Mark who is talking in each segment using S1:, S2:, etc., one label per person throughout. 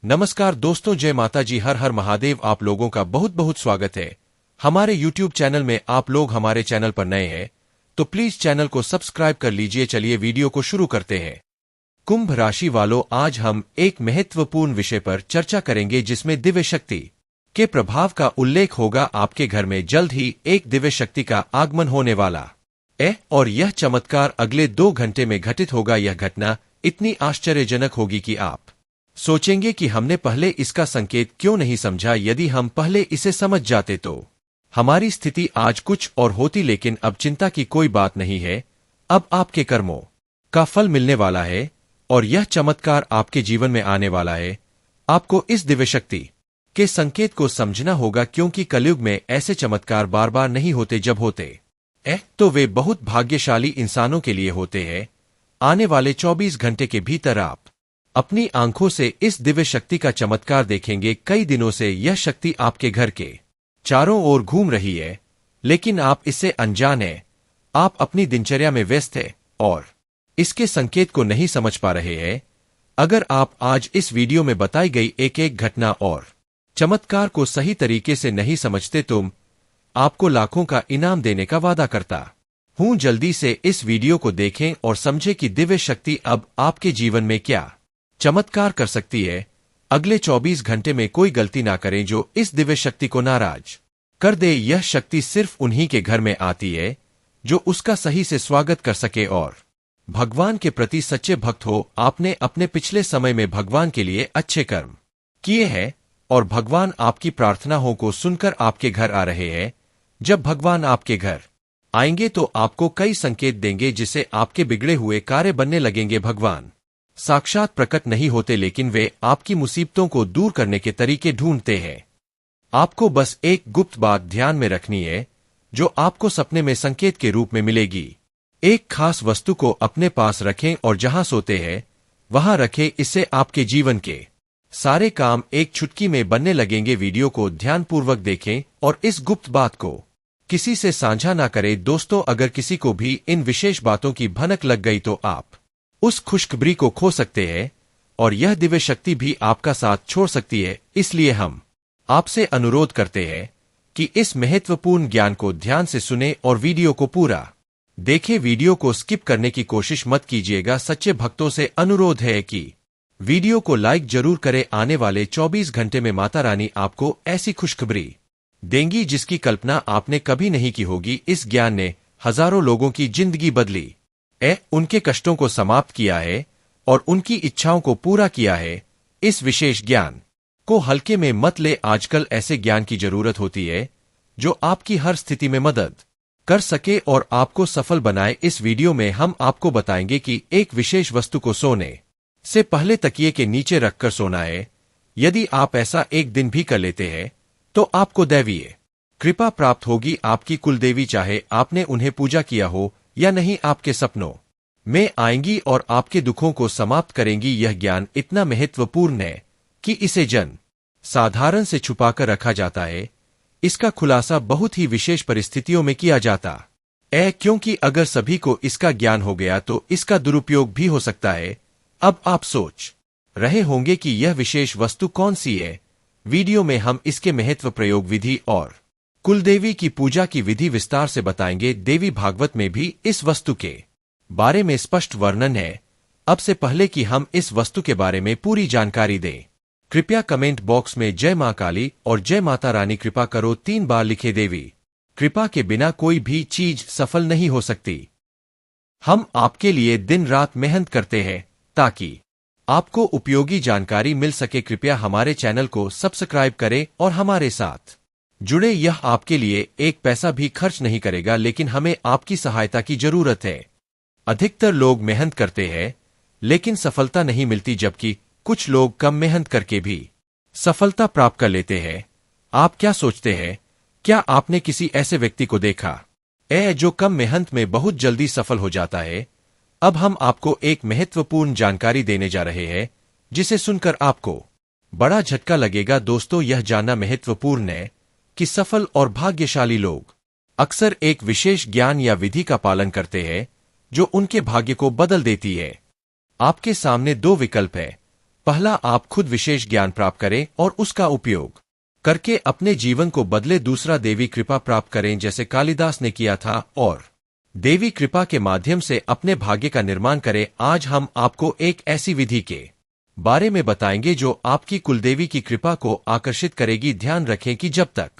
S1: नमस्कार दोस्तों, जय माता जी, हर हर महादेव। आप लोगों का बहुत बहुत स्वागत है हमारे YouTube चैनल में। आप लोग हमारे चैनल पर नए हैं तो प्लीज चैनल को सब्सक्राइब कर लीजिए। चलिए वीडियो को शुरू करते हैं। कुंभ राशि वालों, आज हम एक महत्वपूर्ण विषय पर चर्चा करेंगे जिसमें दिव्य शक्ति के प्रभाव का उल्लेख होगा। आपके घर में जल्द ही एक दिव्य शक्ति का आगमन होने वाला है और यह चमत्कार अगले 2 घंटे में घटित होगा। यह घटना इतनी आश्चर्यजनक होगी कि आप सोचेंगे कि हमने पहले इसका संकेत क्यों नहीं समझा। यदि हम पहले इसे समझ जाते तो हमारी स्थिति आज कुछ और होती, लेकिन अब चिंता की कोई बात नहीं है। अब आपके कर्मों का फल मिलने वाला है और यह चमत्कार आपके जीवन में आने वाला है। आपको इस दिव्य शक्ति के संकेत को समझना होगा, क्योंकि कलयुग में ऐसे चमत्कार बार बार नहीं होते। जब होते तो वे बहुत भाग्यशाली इंसानों के लिए होते हैं। आने वाले 24 घंटे के भीतर आप अपनी आंखों से इस दिव्य शक्ति का चमत्कार देखेंगे। कई दिनों से यह शक्ति आपके घर के चारों ओर घूम रही है, लेकिन आप इससे अनजान हैं। आप अपनी दिनचर्या में व्यस्त हैं और इसके संकेत को नहीं समझ पा रहे हैं। अगर आप आज इस वीडियो में बताई गई एक एक घटना और चमत्कार को सही तरीके से नहीं समझते तो आपको लाखों का इनाम देने का वादा करता हूं। जल्दी से इस वीडियो को देखें और समझें कि दिव्य शक्ति अब आपके जीवन में क्या चमत्कार कर सकती है। अगले 24 घंटे में कोई गलती ना करें जो इस दिव्य शक्ति को नाराज कर दे। यह शक्ति सिर्फ उन्हीं के घर में आती है जो उसका सही से स्वागत कर सके और भगवान के प्रति सच्चे भक्त हो। आपने अपने पिछले समय में भगवान के लिए अच्छे कर्म किए हैं और भगवान आपकी प्रार्थनाओं को सुनकर आपके घर आ रहे हैं। जब भगवान आपके घर आएंगे तो आपको कई संकेत देंगे जिससे आपके बिगड़े हुए कार्य बनने लगेंगे। भगवान साक्षात प्रकट नहीं होते, लेकिन वे आपकी मुसीबतों को दूर करने के तरीके ढूंढते हैं। आपको बस एक गुप्त बात ध्यान में रखनी है जो आपको सपने में संकेत के रूप में मिलेगी। एक खास वस्तु को अपने पास रखें और जहां सोते हैं वहां रखें। इससे आपके जीवन के सारे काम एक चुटकी में बनने लगेंगे। वीडियो को ध्यानपूर्वक देखें और इस गुप्त बात को किसी से साझा ना करें। दोस्तों, अगर किसी को भी इन विशेष बातों की भनक लग गई तो आप उस खुशखबरी को खो सकते हैं और यह दिव्य शक्ति भी आपका साथ छोड़ सकती है। इसलिए हम आपसे अनुरोध करते हैं कि इस महत्वपूर्ण ज्ञान को ध्यान से सुने और वीडियो को पूरा देखें। वीडियो को स्किप करने की कोशिश मत कीजिएगा। सच्चे भक्तों से अनुरोध है कि वीडियो को लाइक जरूर करें। आने वाले 24 घंटे में माता रानी आपको ऐसी खुशखबरी देंगी जिसकी कल्पना आपने कभी नहीं की होगी। इस ज्ञान ने हजारों लोगों की जिंदगी बदली उनके कष्टों को समाप्त किया है और उनकी इच्छाओं को पूरा किया है। इस विशेष ज्ञान को हल्के में मत ले। आजकल ऐसे ज्ञान की जरूरत होती है जो आपकी हर स्थिति में मदद कर सके और आपको सफल बनाए। इस वीडियो में हम आपको बताएंगे कि एक विशेष वस्तु को सोने से पहले तकिए के नीचे रखकर सोना है। यदि आप ऐसा एक दिन भी कर लेते हैं तो आपको दैवीय कृपा प्राप्त होगी। आपकी कुलदेवी, चाहे आपने उन्हें पूजा किया हो या नहीं, आपके सपनों में आएंगी और आपके दुखों को समाप्त करेंगी। यह ज्ञान इतना महत्वपूर्ण है कि इसे जन साधारण से छुपाकर रखा जाता है। इसका खुलासा बहुत ही विशेष परिस्थितियों में किया जाता है, क्योंकि अगर सभी को इसका ज्ञान हो गया तो इसका दुरुपयोग भी हो सकता है। अब आप सोच रहे होंगे कि यह विशेष वस्तु कौन सी है। वीडियो में हम इसके महत्व, प्रयोग विधि और कुलदेवी की पूजा की विधि विस्तार से बताएंगे। देवी भागवत में भी इस वस्तु के बारे में स्पष्ट वर्णन है। अब से पहले कि हम इस वस्तु के बारे में पूरी जानकारी दें, कृपया कमेंट बॉक्स में जय मां काली और जय माता रानी कृपा करो 3 बार लिखे। देवी कृपा के बिना कोई भी चीज सफल नहीं हो सकती। हम आपके लिए दिन रात मेहनत करते हैं ताकि आपको उपयोगी जानकारी मिल सके। कृपया हमारे चैनल को सब्सक्राइब करें और हमारे साथ जुड़े। यह आपके लिए एक पैसा भी खर्च नहीं करेगा, लेकिन हमें आपकी सहायता की जरूरत है। अधिकतर लोग मेहनत करते हैं लेकिन सफलता नहीं मिलती, जबकि कुछ लोग कम मेहनत करके भी सफलता प्राप्त कर लेते हैं। आप क्या सोचते हैं? क्या आपने किसी ऐसे व्यक्ति को देखा जो कम मेहनत में बहुत जल्दी सफल हो जाता है? अब हम आपको एक महत्वपूर्ण जानकारी देने जा रहे हैं जिसे सुनकर आपको बड़ा झटका लगेगा। दोस्तों, यह जानना महत्वपूर्ण है कि सफल और भाग्यशाली लोग अक्सर एक विशेष ज्ञान या विधि का पालन करते हैं जो उनके भाग्य को बदल देती है। आपके सामने 2 विकल्प है। पहला, आप खुद विशेष ज्ञान प्राप्त करें और उसका उपयोग करके अपने जीवन को बदले। दूसरा, देवी कृपा प्राप्त करें जैसे कालिदास ने किया था और देवी कृपा के माध्यम से अपने भाग्य का निर्माण करें। आज हम आपको एक ऐसी विधि के बारे में बताएंगे जो आपकी कुलदेवी की कृपा को आकर्षित करेगी। ध्यान रखें कि जब तक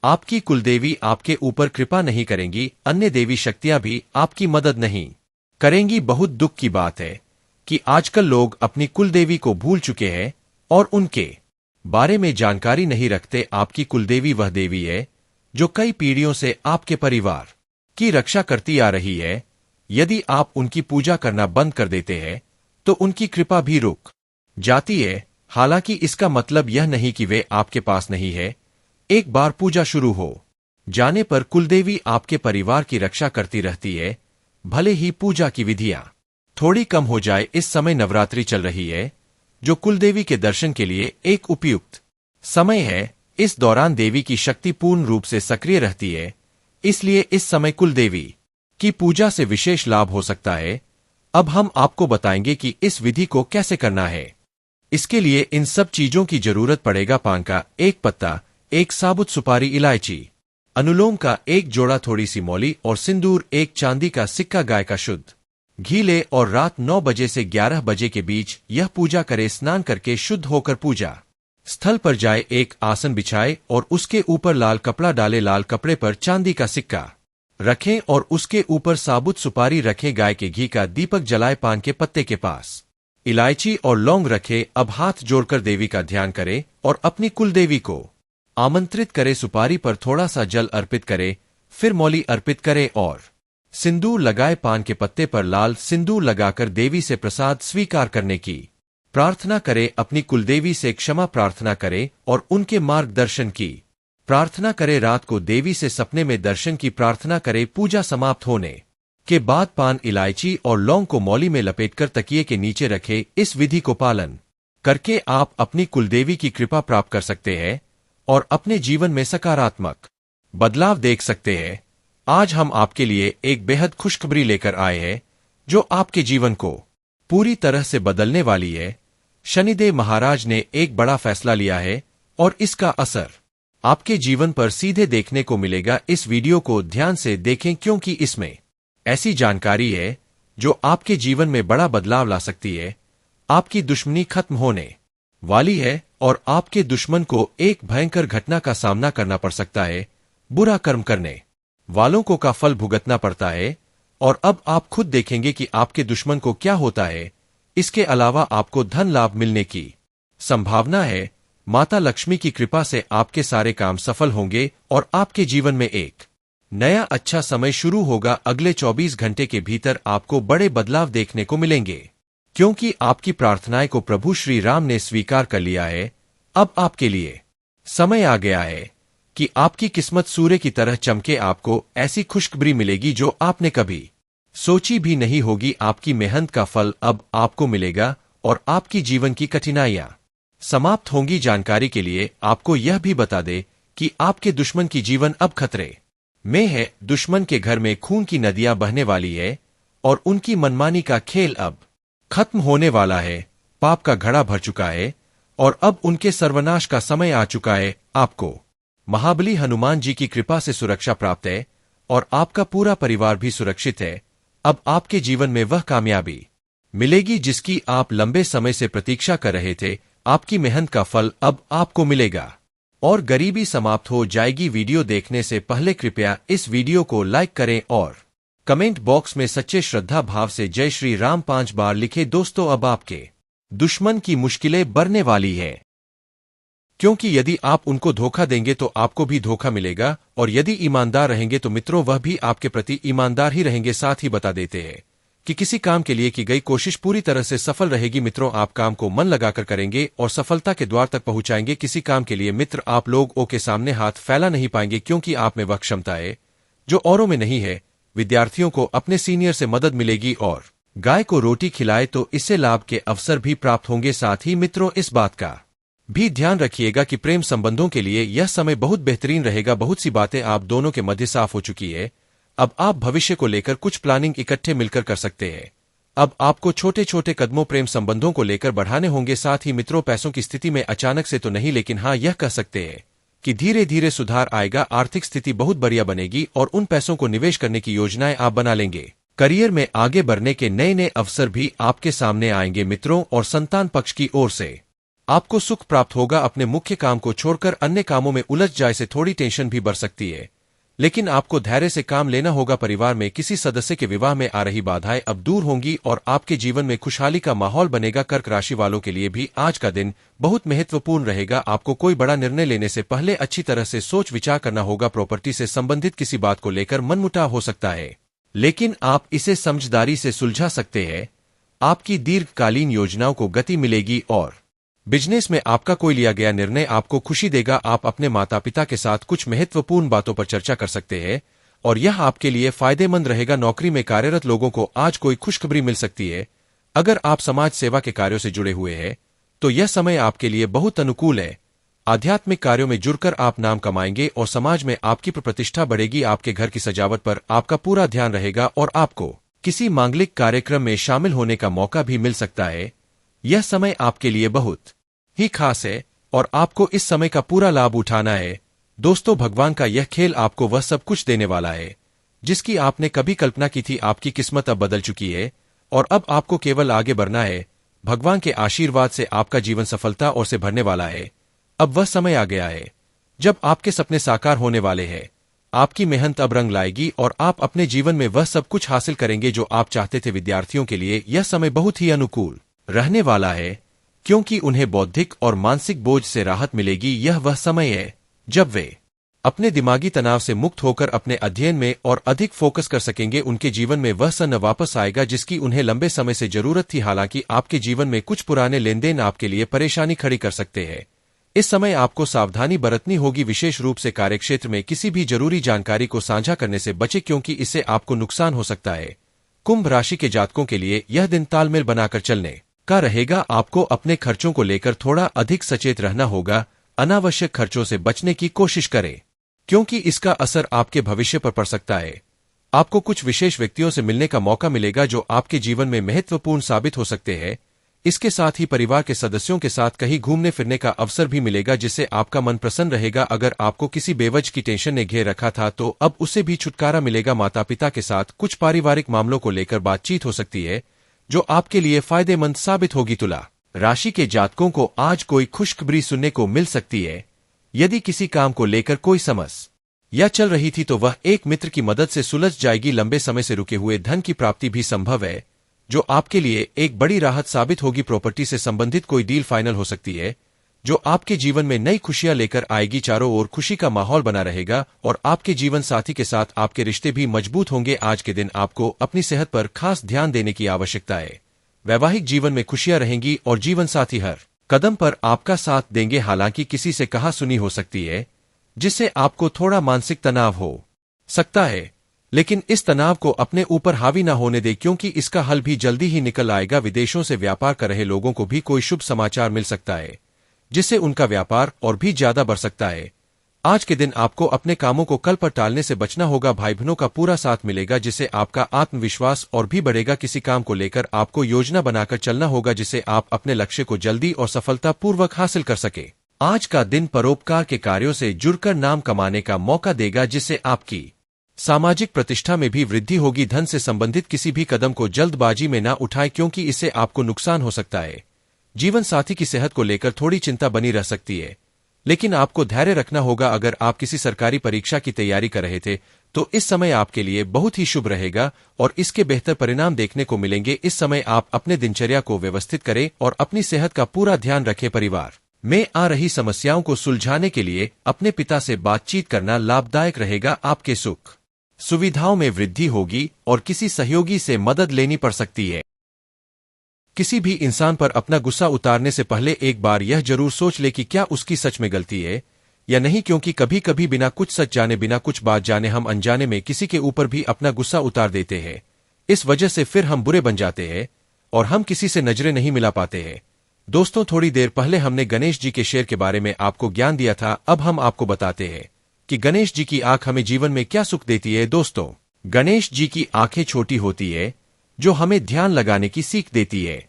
S1: आपकी कुलदेवी आपके ऊपर कृपा नहीं करेंगी, अन्य देवी शक्तियां भी आपकी मदद नहीं करेंगी। बहुत दुख की बात है कि आजकल लोग अपनी कुलदेवी को भूल चुके हैं और उनके बारे में जानकारी नहीं रखते। आपकी कुलदेवी वह देवी है जो कई पीढ़ियों से आपके परिवार की रक्षा करती आ रही है। यदि आप उनकी पूजा करना बंद कर देते हैं तो उनकी कृपा भी रुक जाती है। हालांकि इसका मतलब यह नहीं कि वे आपके पास नहीं है। एक बार पूजा शुरू हो जाने पर कुलदेवी आपके परिवार की रक्षा करती रहती है, भले ही पूजा की विधियां थोड़ी कम हो जाए। इस समय नवरात्रि चल रही है जो कुलदेवी के दर्शन के लिए एक उपयुक्त समय है। इस दौरान देवी की शक्ति पूर्ण रूप से सक्रिय रहती है, इसलिए इस समय कुलदेवी की पूजा से विशेष लाभ हो सकता है। अब हम आपको बताएंगे कि इस विधि को कैसे करना है। इसके लिए इन सब चीजों की जरूरत पड़ेगा। पान का एक पत्ता, एक साबुत सुपारी, इलायची, अनुलोम का एक जोड़ा, थोड़ी सी मौली और सिंदूर, एक चांदी का सिक्का, गाय का शुद्ध घी ले और रात 9 बजे से 11 बजे के बीच यह पूजा करे। स्नान करके शुद्ध होकर पूजा स्थल पर जाए, एक आसन बिछाए और उसके ऊपर लाल कपड़ा डाले। लाल कपड़े पर चांदी का सिक्का रखें और उसके ऊपर साबुत सुपारी रखें। गाय के घी का दीपक जलाए, पान के पत्ते के पास इलायची और लौंग रखे। अब हाथ जोड़कर देवी का ध्यान करे और अपनी कुलदेवी को आमंत्रित करे। सुपारी पर थोड़ा सा जल अर्पित करे, फिर मौली अर्पित करे और सिंदूर लगाए। पान के पत्ते पर लाल सिंदूर लगाकर देवी से प्रसाद स्वीकार करने की प्रार्थना करे। अपनी कुलदेवी से क्षमा प्रार्थना करे और उनके मार्गदर्शन की प्रार्थना करे। रात को देवी से सपने में दर्शन की प्रार्थना करे। पूजा समाप्त होने के बाद पान, इलायची और लौंग को मौली में लपेटकर तकिए के नीचे रखे। इस विधि को पालन करके आप अपनी कुलदेवी की कृपा प्राप्त कर सकते हैं और अपने जीवन में सकारात्मक बदलाव देख सकते हैं। आज हम आपके लिए एक बेहद खुशखबरी लेकर आए हैं जो आपके जीवन को पूरी तरह से बदलने वाली है। शनिदेव महाराज ने एक बड़ा फैसला लिया है और इसका असर आपके जीवन पर सीधे देखने को मिलेगा। इस वीडियो को ध्यान से देखें क्योंकि इसमें ऐसी जानकारी है जो आपके जीवन में बड़ा बदलाव ला सकती है। आपकी दुश्मनी खत्म होने वाली है और आपके दुश्मन को एक भयंकर घटना का सामना करना पड़ सकता है। बुरा कर्म करने वालों को का फल भुगतना पड़ता है और अब आप खुद देखेंगे कि आपके दुश्मन को क्या होता है। इसके अलावा आपको धन लाभ मिलने की संभावना है। माता लक्ष्मी की कृपा से आपके सारे काम सफल होंगे और आपके जीवन में एक नया अच्छा समय शुरू होगा। अगले 24 घंटे के भीतर आपको बड़े बदलाव देखने को मिलेंगे क्योंकि आपकी प्रार्थनाएं को प्रभु श्री राम ने स्वीकार कर लिया है। अब आपके लिए समय आ गया है कि आपकी किस्मत सूर्य की तरह चमके। आपको ऐसी खुशखबरी मिलेगी जो आपने कभी सोची भी नहीं होगी। आपकी मेहनत का फल अब आपको मिलेगा और आपकी जीवन की कठिनाइयां समाप्त होंगी। जानकारी के लिए आपको यह भी बता दे कि आपके दुश्मन की जीवन अब खतरे में है। दुश्मन के घर में खून की नदियां बहने वाली है और उनकी मनमानी का खेल अब खत्म होने वाला है। पाप का घड़ा भर चुका है और अब उनके सर्वनाश का समय आ चुका है। आपको महाबली हनुमान जी की कृपा से सुरक्षा प्राप्त है और आपका पूरा परिवार भी सुरक्षित है। अब आपके जीवन में वह कामयाबी मिलेगी जिसकी आप लंबे समय से प्रतीक्षा कर रहे थे। आपकी मेहनत का फल अब आपको मिलेगा और गरीबी समाप्त हो जाएगी। वीडियो देखने से पहले कृपया इस वीडियो को लाइक करें और कमेंट बॉक्स में सच्चे श्रद्धा भाव से जय श्री राम 5 बार लिखे। दोस्तों, अब आपके दुश्मन की मुश्किलें बढ़ने वाली है क्योंकि यदि आप उनको धोखा देंगे तो आपको भी धोखा मिलेगा और यदि ईमानदार रहेंगे तो मित्रों वह भी आपके प्रति ईमानदार ही रहेंगे। साथ ही बता देते हैं कि किसी काम के लिए की गई कोशिश पूरी तरह से सफल रहेगी। मित्रों, आप काम को मन लगाकर करेंगे और सफलता के द्वार तक पहुंचाएंगे। किसी काम के लिए मित्र आप लोगों के सामने हाथ फैला नहीं पाएंगे क्योंकि आप में वह क्षमता है जो औरों में नहीं है। विद्यार्थियों को अपने सीनियर से मदद मिलेगी और गाय को रोटी खिलाए तो इससे लाभ के अवसर भी प्राप्त होंगे। साथ ही मित्रों, इस बात का भी ध्यान रखिएगा कि प्रेम संबंधों के लिए यह समय बहुत बेहतरीन रहेगा। बहुत सी बातें आप दोनों के मध्य साफ हो चुकी है। अब आप भविष्य को लेकर कुछ प्लानिंग इकट्ठे मिलकर कर सकते हैं। अब आपको छोटे छोटे कदमों प्रेम संबंधों को लेकर बढ़ाने होंगे। साथ ही मित्रों, पैसों की स्थिति में अचानक से तो नहीं, लेकिन हाँ यह कह सकते हैं कि धीरे धीरे सुधार आएगा। आर्थिक स्थिति बहुत बढ़िया बनेगी और उन पैसों को निवेश करने की योजनाएं आप बना लेंगे। करियर में आगे बढ़ने के नए नए अवसर भी आपके सामने आएंगे मित्रों। और संतान पक्ष की ओर से आपको सुख प्राप्त होगा। अपने मुख्य काम को छोड़कर अन्य कामों में उलझ जाए से थोड़ी टेंशन भी बढ़ सकती है, लेकिन आपको धैर्य से काम लेना होगा। परिवार में किसी सदस्य के विवाह में आ रही बाधाएं अब दूर होंगी और आपके जीवन में खुशहाली का माहौल बनेगा। कर्क राशि वालों के लिए भी आज का दिन बहुत महत्वपूर्ण रहेगा। आपको कोई बड़ा निर्णय लेने से पहले अच्छी तरह से सोच विचार करना होगा। प्रॉपर्टी से संबंधित किसी बात को लेकर मनमुटाव हो सकता है, लेकिन आप इसे समझदारी से सुलझा सकते हैं। आपकी दीर्घकालीन योजनाओं को गति मिलेगी और बिजनेस में आपका कोई लिया गया निर्णय आपको खुशी देगा। आप अपने माता पिता के साथ कुछ महत्वपूर्ण बातों पर चर्चा कर सकते हैं और यह आपके लिए फायदेमंद रहेगा। नौकरी में कार्यरत लोगों को आज कोई खुशखबरी मिल सकती है। अगर आप समाज सेवा के कार्यों से जुड़े हुए हैं तो यह समय आपके लिए बहुत अनुकूल है। आध्यात्मिक कार्यों में जुड़कर आप नाम कमाएंगे और समाज में आपकी प्रतिष्ठा बढ़ेगी। आपके घर की सजावट पर आपका पूरा ध्यान रहेगा और आपको किसी मांगलिक कार्यक्रम में शामिल होने का मौका भी मिल सकता है। यह समय आपके लिए बहुत ही खास है और आपको इस समय का पूरा लाभ उठाना है। दोस्तों, भगवान का यह खेल आपको वह सब कुछ देने वाला है जिसकी आपने कभी कल्पना की थी। आपकी किस्मत अब बदल चुकी है और अब आपको केवल आगे बढ़ना है। भगवान के आशीर्वाद से आपका जीवन सफलता और से भरने वाला है। अब वह समय आ गया है जब आपके सपने साकार होने वाले हैं। आपकी मेहनत अब रंग लाएगी और आप अपने जीवन में वह सब कुछ हासिल करेंगे जो आप चाहते थे। विद्यार्थियों के लिए यह समय बहुत ही अनुकूल रहने वाला है क्योंकि उन्हें बौद्धिक और मानसिक बोझ से राहत मिलेगी। यह वह समय है जब वे अपने दिमागी तनाव से मुक्त होकर अपने अध्ययन में और अधिक फोकस कर सकेंगे। उनके जीवन में वह समय वापस आएगा जिसकी उन्हें लंबे समय से जरूरत थी। हालांकि आपके जीवन में कुछ पुराने लेनदेन आपके लिए परेशानी खड़ी कर सकते हैं। इस समय आपको सावधानी बरतनी होगी, विशेष रूप से कार्यक्षेत्र में किसी भी जरूरी जानकारी को साझा करने से बचें क्योंकि इससे आपको नुकसान हो सकता है। कुंभ राशि के जातकों के लिए यह दिन तालमेल बनाकर चलने का रहेगा। आपको अपने खर्चों को लेकर थोड़ा अधिक सचेत रहना होगा। अनावश्यक खर्चों से बचने की कोशिश करें क्योंकि इसका असर आपके भविष्य पर पड़ सकता है। आपको कुछ विशेष व्यक्तियों से मिलने का मौका मिलेगा जो आपके जीवन में महत्वपूर्ण साबित हो सकते हैं। इसके साथ ही परिवार के सदस्यों के साथ कहीं घूमने फिरने का अवसर भी मिलेगा जिससे आपका मन प्रसन्न रहेगा। अगर आपको किसी बेवजह की टेंशन ने घेर रखा था तो अब उससे भी छुटकारा मिलेगा। माता पिता के साथ कुछ पारिवारिक मामलों को लेकर बातचीत हो सकती है जो आपके लिए फायदेमंद साबित होगी। तुला राशि के जातकों को आज कोई खुशखबरी सुनने को मिल सकती है। यदि किसी काम को लेकर कोई समस्या चल रही थी तो वह एक मित्र की मदद से सुलझ जाएगी। लंबे समय से रुके हुए धन की प्राप्ति भी संभव है जो आपके लिए एक बड़ी राहत साबित होगी। प्रॉपर्टी से संबंधित कोई डील फाइनल हो सकती है जो आपके जीवन में नई खुशियां लेकर आएगी। चारों ओर खुशी का माहौल बना रहेगा और आपके जीवन साथी के साथ आपके रिश्ते भी मजबूत होंगे। आज के दिन आपको अपनी सेहत पर खास ध्यान देने की आवश्यकता है। वैवाहिक जीवन में खुशियां रहेंगी और जीवन साथी हर कदम पर आपका साथ देंगे। हालांकि किसी से कहा सुनी हो सकती है जिससे आपको थोड़ा मानसिक तनाव हो सकता है, लेकिन इस तनाव को अपने ऊपर हावी न होने दे क्योंकि इसका हल भी जल्दी ही निकल आएगा। विदेशों से व्यापार कर रहे लोगों को भी कोई शुभ समाचार मिल सकता है जिससे उनका व्यापार और भी ज्यादा बढ़ सकता है। आज के दिन आपको अपने कामों को कल पर टालने से बचना होगा। भाई बहनों का पूरा साथ मिलेगा जिससे आपका आत्मविश्वास और भी बढ़ेगा। किसी काम को लेकर आपको योजना बनाकर चलना होगा जिससे आप अपने लक्ष्य को जल्दी और सफलतापूर्वक हासिल कर सके। आज का दिन परोपकार के कार्यों से जुड़कर नाम कमाने का मौका देगा जिससे आपकी सामाजिक प्रतिष्ठा में भी वृद्धि होगी। धन से संबंधित किसी भी कदम को जल्दबाजी में न उठाएं क्योंकि इससे आपको नुकसान हो सकता है। जीवन साथी की सेहत को लेकर थोड़ी चिंता बनी रह सकती है, लेकिन आपको धैर्य रखना होगा। अगर आप किसी सरकारी परीक्षा की तैयारी कर रहे थे तो इस समय आपके लिए बहुत ही शुभ रहेगा और इसके बेहतर परिणाम देखने को मिलेंगे। इस समय आप अपने दिनचर्या को व्यवस्थित करें और अपनी सेहत का पूरा ध्यान रखें। परिवार में आ रही समस्याओं को सुलझाने के लिए अपने पिता से बातचीत करना लाभदायक रहेगा। आपके सुख सुविधाओं में वृद्धि होगी और किसी सहयोगी से मदद लेनी पड़ सकती है। किसी भी इंसान पर अपना गुस्सा उतारने से पहले एक बार यह जरूर सोच ले कि क्या उसकी सच में गलती है या नहीं, क्योंकि कभी कभी बिना कुछ सच जाने बिना कुछ बात जाने हम अनजाने में किसी के ऊपर भी अपना गुस्सा उतार देते हैं। इस वजह से फिर हम बुरे बन जाते हैं और हम किसी से नजरें नहीं मिला पाते हैं। दोस्तों, थोड़ी देर पहले हमने गणेश जी के शेर के बारे में आपको ज्ञान दिया था। अब हम आपको बताते हैं कि गणेश जी की आंख हमें जीवन में क्या सुख देती है। दोस्तों, गणेश जी की आंखें छोटी होती है जो हमें ध्यान लगाने की सीख देती है।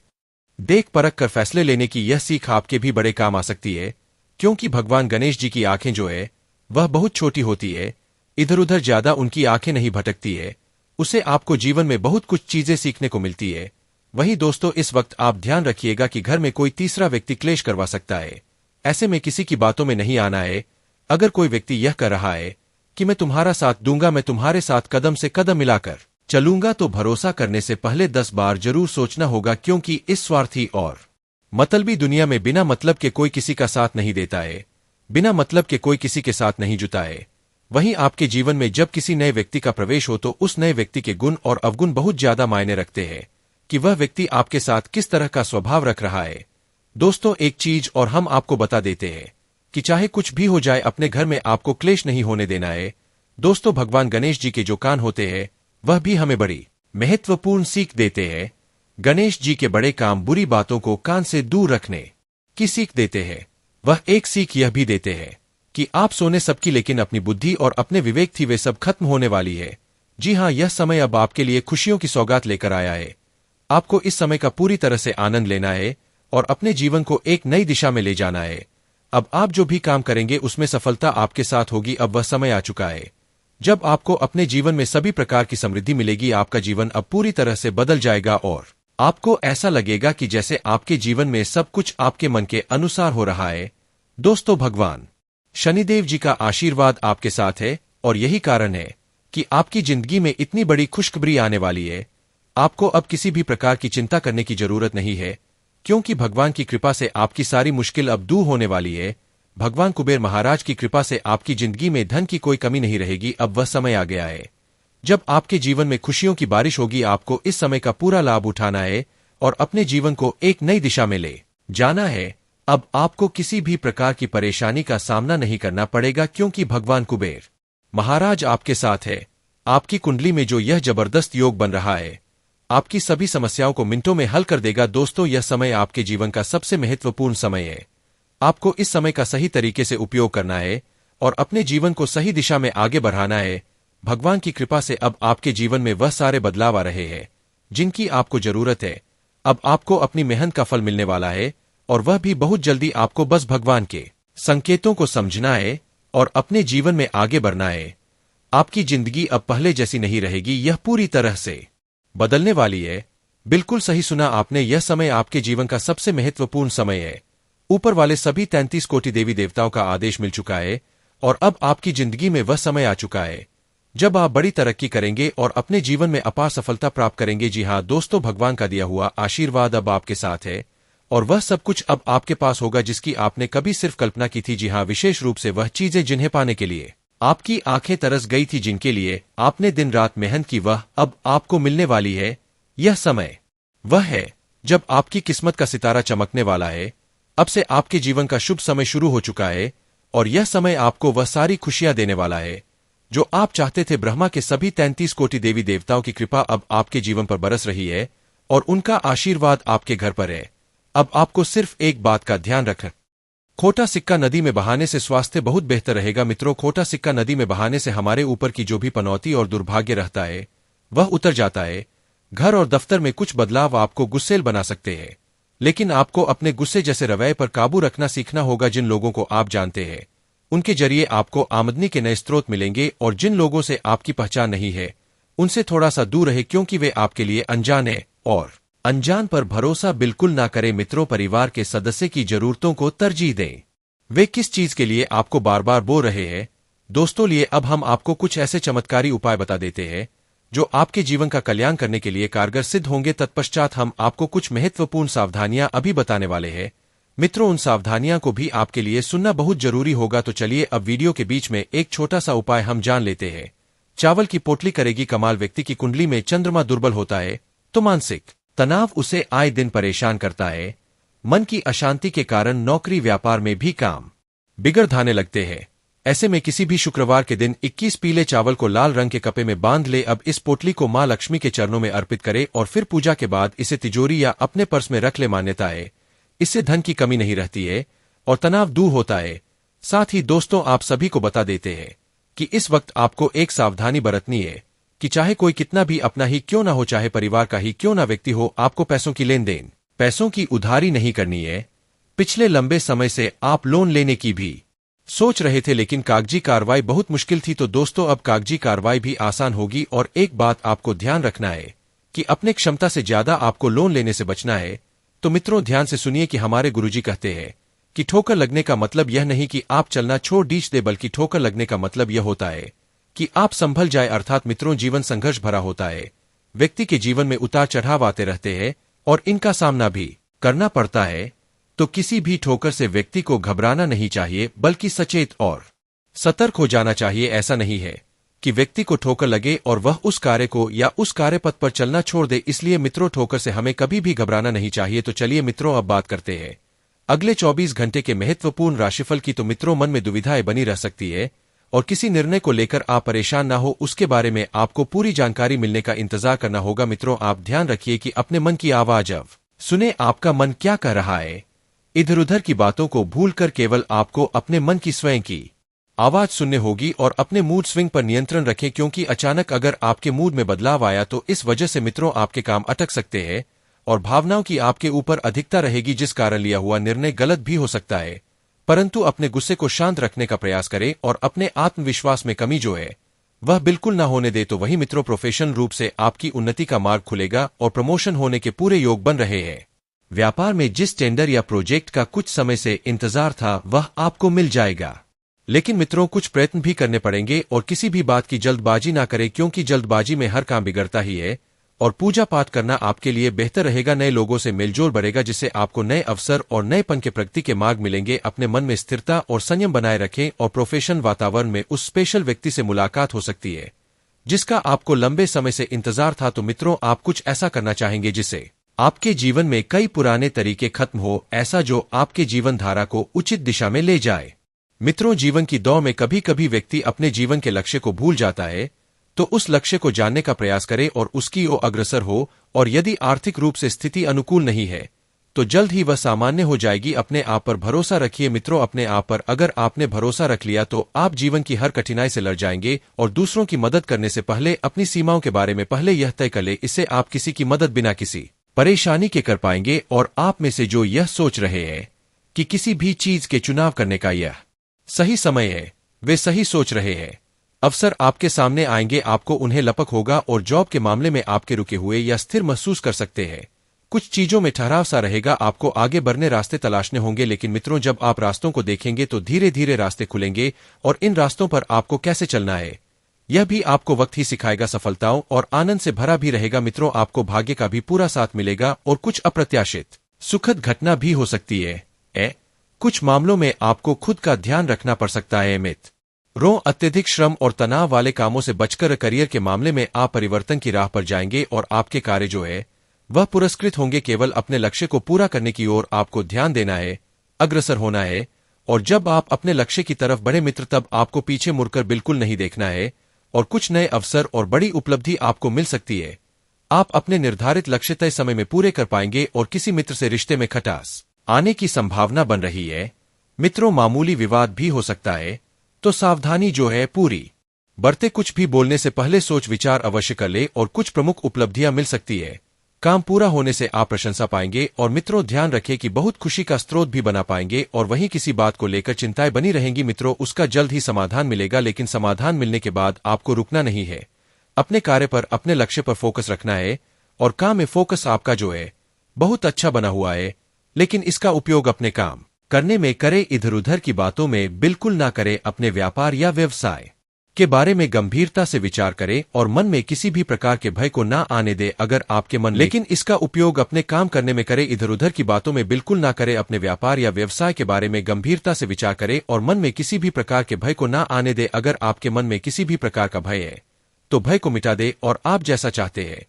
S1: देख परख कर फैसले लेने की यह सीख आपके भी बड़े काम आ सकती है, क्योंकि भगवान गणेश जी की आंखें जो है वह बहुत छोटी होती है, इधर उधर ज्यादा उनकी आंखें नहीं भटकती है। उसे आपको जीवन में बहुत कुछ चीजें सीखने को मिलती है। वहीं दोस्तों, इस वक्त आप ध्यान रखिएगा कि घर में कोई तीसरा व्यक्ति क्लेश करवा सकता है। ऐसे में किसी की बातों में नहीं आना है। अगर कोई व्यक्ति यह कर रहा है कि मैं तुम्हारा साथ दूंगा, मैं तुम्हारे साथ कदम से कदम मिलाकर चलूंगा, तो भरोसा करने से पहले 10 बार जरूर सोचना होगा, क्योंकि इस स्वार्थी और मतलबी दुनिया में बिना मतलब के कोई किसी का साथ नहीं देता है, बिना मतलब के कोई किसी के साथ नहीं जुटा है। वहीं आपके जीवन में जब किसी नए व्यक्ति का प्रवेश हो तो उस नए व्यक्ति के गुण और अवगुण बहुत ज्यादा मायने रखते हैं कि वह व्यक्ति आपके साथ किस तरह का स्वभाव रख रहा है। दोस्तों, एक चीज और हम आपको बता देते हैं कि चाहे कुछ भी हो जाए, अपने घर में आपको क्लेश नहीं होने देना है। दोस्तों, भगवान गणेश जी के जो कान होते हैं वह भी हमें बड़ी महत्वपूर्ण सीख देते हैं। गणेश जी के बड़े काम बुरी बातों को कान से दूर रखने की सीख देते हैं। वह एक सीख यह भी देते हैं कि आप सोने सबकी, लेकिन अपनी बुद्धि और अपने विवेक थी वे सब खत्म होने वाली है। जी हाँ, यह समय अब आपके लिए खुशियों की सौगात लेकर आया है। आपको इस समय का पूरी तरह से आनंद लेना है और अपने जीवन को एक नई दिशा में ले जाना है। अब आप जो भी काम करेंगे उसमें सफलता आपके साथ होगी। अब वह समय आ चुका है जब आपको अपने जीवन में सभी प्रकार की समृद्धि मिलेगी। आपका जीवन अब पूरी तरह से बदल जाएगा और आपको ऐसा लगेगा कि जैसे आपके जीवन में सब कुछ आपके मन के अनुसार हो रहा है। दोस्तों, भगवान शनिदेव जी का आशीर्वाद आपके साथ है और यही कारण है कि आपकी जिंदगी में इतनी बड़ी खुशखबरी आने वाली है। आपको अब किसी भी प्रकार की चिंता करने की जरूरत नहीं है, क्योंकि भगवान की कृपा से आपकी सारी मुश्किल अब दूर होने वाली है। भगवान कुबेर महाराज की कृपा से आपकी जिंदगी में धन की कोई कमी नहीं रहेगी। अब वह समय आ गया है जब आपके जीवन में खुशियों की बारिश होगी। आपको इस समय का पूरा लाभ उठाना है और अपने जीवन को एक नई दिशा में ले जाना है। अब आपको किसी भी प्रकार की परेशानी का सामना नहीं करना पड़ेगा, क्योंकि भगवान कुबेर महाराज आपके साथ है। आपकी कुंडली में जो यह जबरदस्त योग बन रहा है आपकी सभी समस्याओं को मिनटों में हल कर देगा। दोस्तों, यह समय आपके जीवन का सबसे महत्वपूर्ण समय है। आपको इस समय का सही तरीके से उपयोग करना है और अपने जीवन को सही दिशा में आगे बढ़ाना है। भगवान की कृपा से अब आपके जीवन में वह सारे बदलाव आ रहे हैं जिनकी आपको जरूरत है। अब आपको अपनी मेहनत का फल मिलने वाला है और वह भी बहुत जल्दी। आपको बस भगवान के संकेतों को समझना है और अपने जीवन में आगे बढ़ना है। आपकी जिंदगी अब पहले जैसी नहीं रहेगी, यह पूरी तरह से बदलने वाली है। बिल्कुल सही सुना आपने, यह समय आपके जीवन का सबसे महत्वपूर्ण समय है। ऊपर वाले सभी 33 कोटि देवी देवताओं का आदेश मिल चुका है और अब आपकी जिंदगी में वह समय आ चुका है जब आप बड़ी तरक्की करेंगे और अपने जीवन में अपार सफलता प्राप्त करेंगे। जी हाँ दोस्तों, भगवान का दिया हुआ आशीर्वाद अब आपके साथ है और वह सब कुछ अब आपके पास होगा जिसकी आपने कभी सिर्फ कल्पना की थी। जी हाँ, विशेष रूप से वह चीजें जिन्हें पाने के लिए आपकी आंखें तरस गई थी, जिनके लिए आपने दिन रात मेहनत की, वह अब आपको मिलने वाली है। यह समय वह है जब आपकी किस्मत का सितारा चमकने वाला है। अब से आपके जीवन का शुभ समय शुरू हो चुका है और यह समय आपको वह सारी खुशियां देने वाला है जो आप चाहते थे। ब्रह्मा के सभी 33 कोटि देवी देवताओं की कृपा अब आपके जीवन पर बरस रही है और उनका आशीर्वाद आपके घर पर है। अब आपको सिर्फ एक बात का ध्यान रखें, खोटा सिक्का नदी में बहाने से स्वास्थ्य बहुत बेहतर रहेगा। मित्रों, खोटा सिक्का नदी में बहाने से हमारे ऊपर की जो भी पनौती और दुर्भाग्य रहता है वह उतर जाता है। घर और दफ्तर में कुछ बदलाव आपको गुस्सेल बना सकते हैं, लेकिन आपको अपने गुस्से जैसे रवैये पर काबू रखना सीखना होगा। जिन लोगों को आप जानते हैं उनके जरिए आपको आमदनी के नए स्रोत मिलेंगे और जिन लोगों से आपकी पहचान नहीं है उनसे थोड़ा सा दूर रहे, क्योंकि वे आपके लिए अनजान है। और अनजान पर भरोसा बिल्कुल ना करें। मित्रों, परिवार के सदस्य की जरूरतों को तरजीह दें। वे किस चीज के लिए आपको बार बार बोल रहे हैं दोस्तों लिए अब हम आपको कुछ ऐसे चमत्कारी उपाय बता देते हैं जो आपके जीवन का कल्याण करने के लिए कारगर सिद्ध होंगे। तत्पश्चात हम आपको कुछ महत्वपूर्ण सावधानियां अभी बताने वाले हैं। मित्रों, उन सावधानियां को भी आपके लिए सुनना बहुत जरूरी होगा। तो चलिए अब वीडियो के बीच में एक छोटा सा उपाय हम जान लेते हैं। चावल की पोटली करेगी कमाल। व्यक्ति की कुंडली में चंद्रमा दुर्बल होता है तो मानसिक तनाव उसे आए दिन परेशान करता है। मन की अशांति के कारण नौकरी व्यापार में भी काम बिगड़ धाने लगते हैं। ऐसे में किसी भी शुक्रवार के दिन 21 पीले चावल को लाल रंग के कपे में बांध ले। अब इस पोटली को मां लक्ष्मी के चरणों में अर्पित करे और फिर पूजा के बाद इसे तिजोरी या अपने पर्स में रख ले। मान्यता है इससे धन की कमी नहीं रहती है और तनाव दूर होता है। साथ ही दोस्तों, आप सभी को बता देते हैं कि इस वक्त आपको एक सावधानी बरतनी है, कि चाहे कोई कितना भी अपना ही क्यों ना हो, चाहे परिवार का ही क्यों ना व्यक्ति हो, आपको पैसों की लेन देन, पैसों की उधारी नहीं करनी है। पिछले लंबे समय से आप लोन लेने की भी सोच रहे थे, लेकिन कागजी कार्रवाई बहुत मुश्किल थी। तो दोस्तों, अब कागजी कार्रवाई भी आसान होगी। और एक बात आपको ध्यान रखना है कि अपने क्षमता से ज्यादा आपको लोन लेने से बचना है। तो मित्रों, ध्यान से सुनिए कि हमारे गुरुजी कहते हैं कि ठोकर लगने का मतलब यह नहीं कि आप चलना छोड़ दीज दे, बल्कि ठोकर लगने का मतलब यह होता है कि आप संभल जाए। अर्थात मित्रों, जीवन संघर्ष भरा होता है, व्यक्ति के जीवन में उतार चढ़ाव आते रहते हैं और इनका सामना भी करना पड़ता है। तो किसी भी ठोकर से व्यक्ति को घबराना नहीं चाहिए, बल्कि सचेत और सतर्क हो जाना चाहिए। ऐसा नहीं है कि व्यक्ति को ठोकर लगे और वह उस कार्य को या उस कार्यपथ पर चलना छोड़ दे। इसलिए मित्रों, ठोकर से हमें कभी भी घबराना नहीं चाहिए। तो चलिए मित्रों, अब बात करते हैं अगले 24 घंटे के महत्वपूर्ण राशिफल की। तो मित्रों, मन में दुविधाएं बनी रह सकती है और किसी निर्णय को लेकर आप परेशान ना हो, उसके बारे में आपको पूरी जानकारी मिलने का इंतजार करना होगा। मित्रों, आप ध्यान रखिए कि अपने मन की आवाज अब सुने। आपका मन क्या कह रहा है, इधर उधर की बातों को भूलकर केवल आपको अपने मन की स्वयं की आवाज सुनने होगी। और अपने मूड स्विंग पर नियंत्रण रखें, क्योंकि अचानक अगर आपके मूड में बदलाव आया तो इस वजह से मित्रों आपके काम अटक सकते हैं और भावनाओं की आपके ऊपर अधिकता रहेगी, जिस कारण लिया हुआ निर्णय गलत भी हो सकता है। परंतु अपने गुस्से को शांत रखने का प्रयास करें और अपने आत्मविश्वास में कमी जो है वह बिल्कुल ना होने दे। तो वही मित्रों, प्रोफेशनल रूप से आपकी उन्नति का मार्ग खुलेगा और प्रमोशन होने के पूरे योग बन रहे हैं। व्यापार में जिस टेंडर या प्रोजेक्ट का कुछ समय से इंतजार था वह आपको मिल जाएगा, लेकिन मित्रों कुछ प्रयत्न भी करने पड़ेंगे। और किसी भी बात की जल्दबाजी ना करें, क्योंकि जल्दबाजी में हर काम बिगड़ता ही है। और पूजा पाठ करना आपके लिए बेहतर रहेगा। नए लोगों से मेलजोल बढ़ेगा, जिससे आपको नए अवसर और नएपन के प्रगति के मार्ग मिलेंगे। अपने मन में स्थिरता और संयम बनाए रखें और प्रोफेशनल वातावरण में उस स्पेशल व्यक्ति से मुलाकात हो सकती है जिसका आपको लंबे समय से इंतजार था। तो मित्रों, आप कुछ ऐसा करना चाहेंगे जिससे आपके जीवन में कई पुराने तरीके खत्म हो, ऐसा जो आपके जीवन धारा को उचित दिशा में ले जाए। मित्रों, जीवन की दौड़ में कभी कभी व्यक्ति अपने जीवन के लक्ष्य को भूल जाता है, तो उस लक्ष्य को जानने का प्रयास करे और उसकी ओर अग्रसर हो। और यदि आर्थिक रूप से स्थिति अनुकूल नहीं है तो जल्द ही वह सामान्य हो जाएगी। अपने आप पर भरोसा रखिए मित्रों, अपने आप पर अगर आपने भरोसा रख लिया तो आप जीवन की हर कठिनाई से लड़ जाएंगे। और दूसरों की मदद करने से पहले अपनी सीमाओं के बारे में पहले यह तय कर ले, इससे आप किसी की मदद बिना किसी परेशानी के कर पाएंगे। और आप में से जो यह सोच रहे हैं कि किसी भी चीज के चुनाव करने का यह सही समय है, वे सही सोच रहे हैं। अवसर आपके सामने आएंगे, आपको उन्हें लपक होगा। और जॉब के मामले में आपके रुके हुए या स्थिर महसूस कर सकते हैं। कुछ चीजों में ठहराव सा रहेगा, आपको आगे बढ़ने रास्ते तलाशने होंगे। लेकिन मित्रों, जब आप रास्तों को देखेंगे तो धीरे धीरे रास्ते खुलेंगे और इन रास्तों पर आपको कैसे चलना है यह भी आपको वक्त ही सिखाएगा। सफलताओं और आनंद से भरा भी रहेगा। मित्रों, आपको भाग्य का भी पूरा साथ मिलेगा और कुछ अप्रत्याशित सुखद घटना भी हो सकती है। कुछ मामलों में आपको खुद का ध्यान रखना पड़ सकता है। मित्रों, अत्यधिक श्रम और तनाव वाले कामों से बचकर करियर के मामले में आप परिवर्तन की राह पर जाएंगे और आपके कार्य जो है वह पुरस्कृत होंगे। केवल अपने लक्ष्य को पूरा करने की ओर आपको ध्यान देना है, अग्रसर होना है। और जब आप अपने लक्ष्य की तरफ बढ़े मित्र, तब आपको पीछे मुड़कर बिल्कुल नहीं देखना है और कुछ नए अवसर और बड़ी उपलब्धि आपको मिल सकती है। आप अपने निर्धारित लक्ष्य तय समय में पूरे कर पाएंगे और किसी मित्र से रिश्ते में खटास आने की संभावना बन रही है। मित्रों, मामूली विवाद भी हो सकता है, तो सावधानी जो है पूरी बरते। कुछ भी बोलने से पहले सोच विचार अवश्य कर ले और कुछ प्रमुख उपलब्धियां मिल सकती है। काम पूरा होने से आप प्रशंसा पाएंगे। और मित्रों, ध्यान रखें कि बहुत खुशी का स्रोत भी बना पाएंगे। और वहीं किसी बात को लेकर चिंताएं बनी रहेंगी मित्रों, उसका जल्द ही समाधान मिलेगा। लेकिन समाधान मिलने के बाद आपको रुकना नहीं है, अपने कार्य पर, अपने लक्ष्य पर फोकस रखना है। और काम में फोकस आपका जो है बहुत अच्छा बना हुआ है, लेकिन इसका उपयोग अपने काम करने में करे, इधर उधर की बातों में बिल्कुल ना करे। अपने व्यापार या व्यवसाय के बारे में गंभीरता से विचार करें और मन में किसी भी प्रकार के भय को ना आने दे अगर आपके मन, लेकिन इसका उपयोग अपने काम करने में करे, इधर उधर की बातों में बिल्कुल ना करे। अपने व्यापार या व्यवसाय के बारे में गंभीरता से विचार करें और मन में किसी भी प्रकार के भय को ना आने दे। अगर आपके मन में किसी भी प्रकार का भय है तो भय को मिटा दे और आप जैसा चाहते हैं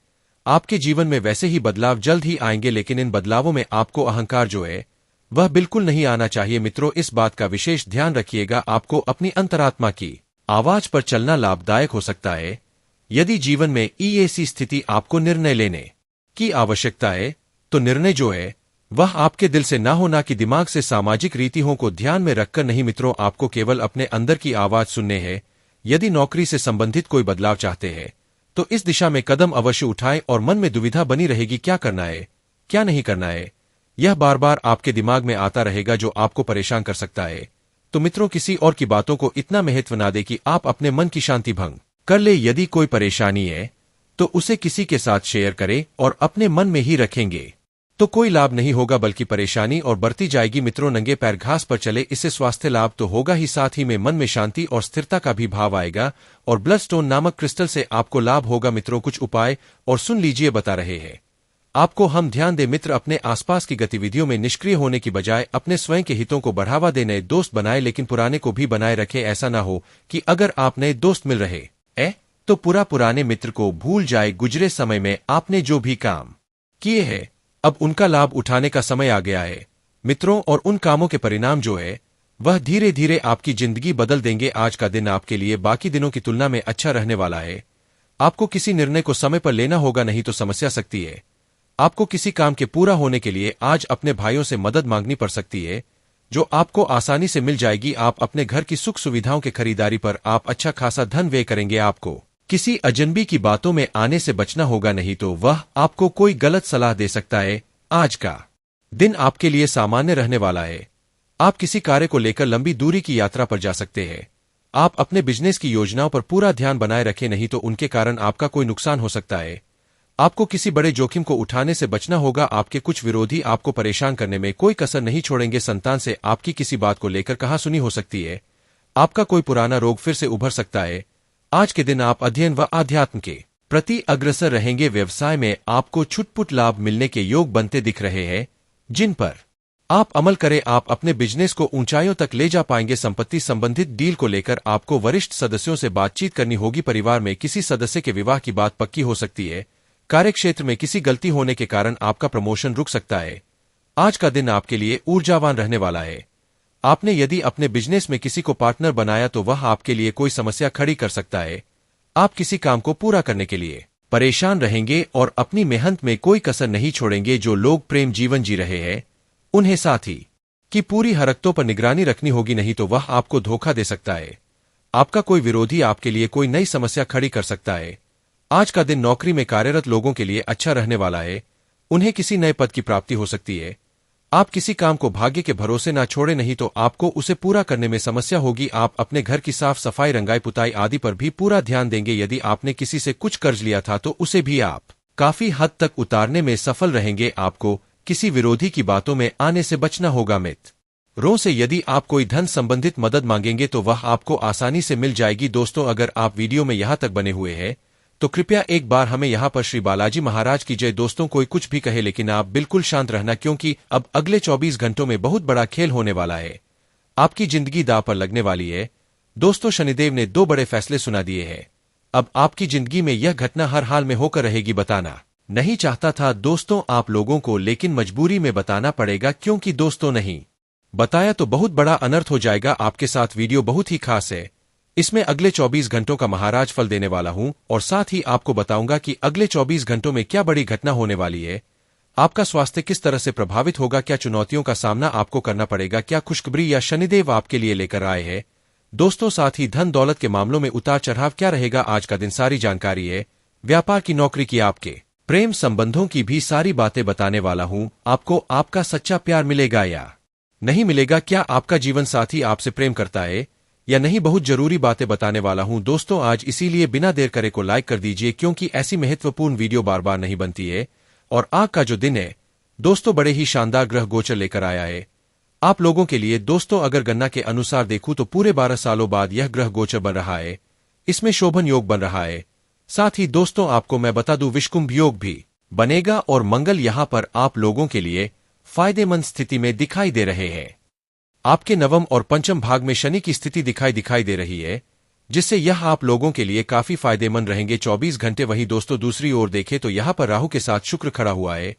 S1: आपके जीवन में वैसे ही बदलाव जल्द ही आएंगे। लेकिन इन बदलावों में आपको अहंकार जो है वह बिल्कुल नहीं आना चाहिए। मित्रों, इस बात का विशेष ध्यान रखिएगा, आपको अपनी अंतरात्मा की आवाज पर चलना लाभदायक हो सकता है। यदि जीवन में ऐसी स्थिति आपको निर्णय लेने की आवश्यकता है तो निर्णय जो है वह आपके दिल से ना हो, ना कि दिमाग से। सामाजिक रीतियों को ध्यान में रखकर नहीं मित्रों, आपको केवल अपने अंदर की आवाज सुनने है। यदि नौकरी से संबंधित कोई बदलाव चाहते हैं तो इस दिशा में कदम अवश्य उठाएं और मन में दुविधा बनी रहेगी क्या करना है, क्या नहीं करना है। यह बार बार आपके दिमाग में आता रहेगा जो आपको परेशान कर सकता है। तो मित्रों, किसी और की बातों को इतना महत्व ना दे कि आप अपने मन की शांति भंग कर ले। यदि कोई परेशानी है तो उसे किसी के साथ शेयर करें और अपने मन में ही रखेंगे तो कोई लाभ नहीं होगा बल्कि परेशानी और बढ़ती जाएगी। मित्रों, नंगे पैर घास पर चले, इससे स्वास्थ्य लाभ तो होगा ही, साथ ही में मन में शांति और स्थिरता का भी भाव आएगा और ब्लड स्टोन नामक क्रिस्टल से आपको लाभ होगा। मित्रों, कुछ उपाय और सुन लीजिए, बता रहे हैं आपको हम। ध्यान दे मित्र, अपने आसपास की गतिविधियों में निष्क्रिय होने की बजाय अपने स्वयं के हितों को बढ़ावा दे। नए दोस्त बनाए लेकिन पुराने को भी बनाए रखे। ऐसा ना हो कि अगर आप नए दोस्त मिल रहे तो पुराने मित्र को भूल जाए। गुजरे समय में आपने जो भी काम किए हैं अब उनका लाभ उठाने का समय आ गया है मित्रों, और उन कामों के परिणाम जो है वह धीरे धीरे आपकी जिंदगी बदल देंगे। आज का दिन आपके लिए बाकी दिनों की तुलना में अच्छा रहने वाला है। आपको किसी निर्णय को समय पर लेना होगा, नहीं तो समस्या सकती है। आपको किसी काम के पूरा होने के लिए आज अपने भाइयों से मदद मांगनी पड़ सकती है जो आपको आसानी से मिल जाएगी। आप अपने घर की सुख सुविधाओं के खरीदारी पर आप अच्छा खासा धन व्यय करेंगे। आपको किसी अजनबी की बातों में आने से बचना होगा, नहीं तो वह आपको कोई गलत सलाह दे सकता है। आज का दिन आपके लिए सामान्य रहने वाला है। आप किसी कार्य को लेकर लंबी दूरी की यात्रा पर जा सकते हैं। आप अपने बिजनेस की योजनाओं पर पूरा ध्यान बनाए रखें, नहीं तो उनके कारण आपका कोई नुकसान हो सकता है। आपको किसी बड़े जोखिम को उठाने से बचना होगा। आपके कुछ विरोधी आपको परेशान करने में कोई कसर नहीं छोड़ेंगे। संतान से आपकी किसी बात को लेकर कहासुनी हो सकती है। आपका कोई पुराना रोग फिर से उभर सकता है। आज के दिन आप अध्ययन व आध्यात्म के प्रति अग्रसर रहेंगे। व्यवसाय में आपको छुटपुट लाभ मिलने के योग बनते दिख रहे हैं, जिन पर आप अमल करें। आप अपने बिजनेस को ऊंचाइयों तक ले जा पाएंगे। संपत्ति संबंधित डील को लेकर आपको वरिष्ठ सदस्यों से बातचीत करनी होगी। परिवार में किसी सदस्य के विवाह की बात पक्की हो सकती है। कार्यक्षेत्र में किसी गलती होने के कारण आपका प्रमोशन रुक सकता है। आज का दिन आपके लिए ऊर्जावान रहने वाला है। आपने यदि अपने बिजनेस में किसी को पार्टनर बनाया तो वह आपके लिए कोई समस्या खड़ी कर सकता है। आप किसी काम को पूरा करने के लिए परेशान रहेंगे और अपनी मेहनत में कोई कसर नहीं छोड़ेंगे। जो लोग प्रेम जीवन जी रहे हैं उन्हें साथी की पूरी हरकतों पर निगरानी रखनी होगी, नहीं तो वह आपको धोखा दे सकता है। आपका कोई विरोधी आपके लिए कोई नई समस्या खड़ी कर सकता है। आज का दिन नौकरी में कार्यरत लोगों के लिए अच्छा रहने वाला है। उन्हें किसी नए पद की प्राप्ति हो सकती है। आप किसी काम को भाग्य के भरोसे ना छोड़े, नहीं तो आपको उसे पूरा करने में समस्या होगी। आप अपने घर की साफ सफाई, रंगाई पुताई आदि पर भी पूरा ध्यान देंगे। यदि आपने किसी से कुछ कर्ज लिया था तो उसे भी आप काफी हद तक उतारने में सफल रहेंगे। आपको किसी विरोधी की बातों में आने से बचना होगा। मित्रों से यदि आप कोई धन संबंधित मदद मांगेंगे तो वह आपको आसानी से मिल जाएगी। दोस्तों, अगर आप वीडियो में यहां तक बने हुए हैं तो कृपया एक बार हमें यहाँ पर श्री बालाजी महाराज की जय। दोस्तों, कोई कुछ भी कहे लेकिन आप बिल्कुल शांत रहना, क्योंकि अब अगले 24 घंटों में बहुत बड़ा खेल होने वाला है। आपकी जिंदगी दांव पर लगने वाली है। दोस्तों, शनिदेव ने 2 बड़े फैसले सुना दिए हैं। अब आपकी जिंदगी में यह घटना हर हाल में होकर रहेगी। बताना नहीं चाहता था दोस्तों आप लोगों को, लेकिन मजबूरी में बताना पड़ेगा, क्योंकि दोस्तों नहीं बताया तो बहुत बड़ा अनर्थ हो जाएगा। आपके साथ वीडियो बहुत ही खास है। इसमें अगले 24 घंटों का महाराज फल देने वाला हूं और साथ ही आपको बताऊंगा कि अगले 24 घंटों में क्या बड़ी घटना होने वाली है। आपका स्वास्थ्य किस तरह से प्रभावित होगा, क्या चुनौतियों का सामना आपको करना पड़ेगा, क्या खुशखबरी या शनिदेव आपके लिए लेकर आए हैं। दोस्तों, साथ ही धन दौलत के मामलों में उतार चढ़ाव क्या रहेगा। आज का दिन सारी जानकारी है। व्यापार की, नौकरी की, आपके प्रेम संबंधों की भी सारी बातें बताने वाला हूं। आपको आपका सच्चा प्यार मिलेगा या नहीं मिलेगा, क्या आपका जीवन साथी आपसे प्रेम करता है या नहीं, बहुत जरूरी बातें बताने वाला हूं। दोस्तों, आज इसीलिए बिना देर करे को लाइक कर दीजिए, क्योंकि ऐसी महत्वपूर्ण वीडियो बार बार नहीं बनती है। और आज का जो दिन है दोस्तों बड़े ही शानदार ग्रह गोचर लेकर आया है आप लोगों के लिए। दोस्तों, अगर गणना के अनुसार देखूं तो पूरे 12 सालों बाद यह ग्रह गोचर बन रहा है। इसमें शोभन योग बन रहा है। साथ ही दोस्तों, आपको मैं बता दूं विषकुंभ योग भी बनेगा और मंगल यहां पर आप लोगों के लिए फायदेमंद स्थिति में दिखाई दे रहे हैं। आपके नवम और पंचम भाग में शनि की स्थिति दिखाई दे रही है, जिससे यह आप लोगों के लिए काफी फायदेमंद रहेंगे 24 घंटे। वहीं दोस्तों, दूसरी ओर देखें तो यहां पर राहु के साथ शुक्र खड़ा हुआ है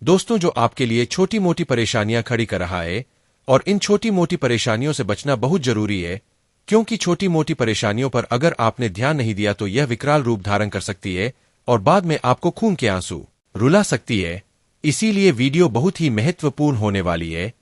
S1: दोस्तों, जो आपके लिए छोटी मोटी परेशानियां खड़ी कर रहा है। और इन छोटी मोटी परेशानियों से बचना बहुत जरूरी है, क्योंकि छोटी मोटी परेशानियों पर अगर आपने ध्यान नहीं दिया तो यह विकराल रूप धारण कर सकती है और बाद में आपको खून के आंसू रुला सकती है। इसीलिए वीडियो बहुत ही महत्वपूर्ण होने वाली है।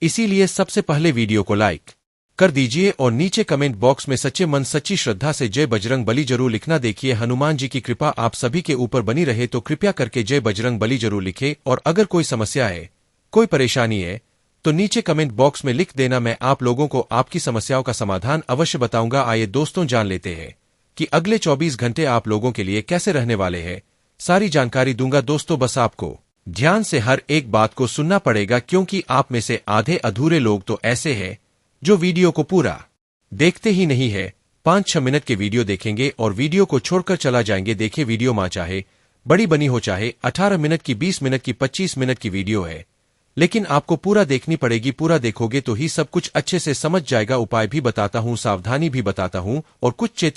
S1: इसीलिए सबसे पहले वीडियो को लाइक कर दीजिए और नीचे कमेंट बॉक्स में सच्चे मन सच्ची श्रद्धा से जय बजरंग बली जरूर लिखना। देखिए हनुमान जी की कृपा आप सभी के ऊपर बनी रहे, तो कृपया करके जय बजरंग बली जरूर लिखे। और अगर कोई समस्या है, कोई परेशानी है, तो नीचे कमेंट बॉक्स में लिख देना। मैं आप लोगों को आपकी समस्याओं का समाधान अवश्य बताऊंगा। आइए दोस्तों जान लेते हैं कि अगले 24 घंटे आप लोगों के लिए कैसे रहने वाले हैं। सारी जानकारी दूंगा दोस्तों, बस आपको ध्यान से हर एक बात को सुनना पड़ेगा, क्योंकि आप में से आधे अधूरे लोग तो ऐसे हैं जो वीडियो को पूरा देखते ही नहीं है। 5-6 मिनट के वीडियो देखेंगे और वीडियो को छोड़कर चला जाएंगे। देखिए वीडियो मां चाहे बड़ी बनी हो, चाहे 18 मिनट की, 20 मिनट की, 25 मिनट की वीडियो है, लेकिन आपको पूरा देखनी पड़ेगी। पूरा देखोगे तो ही सब कुछ अच्छे से समझ जाएगा। उपाय भी बताता हूं, सावधानी भी बताता हूं और कुछ चेतावनी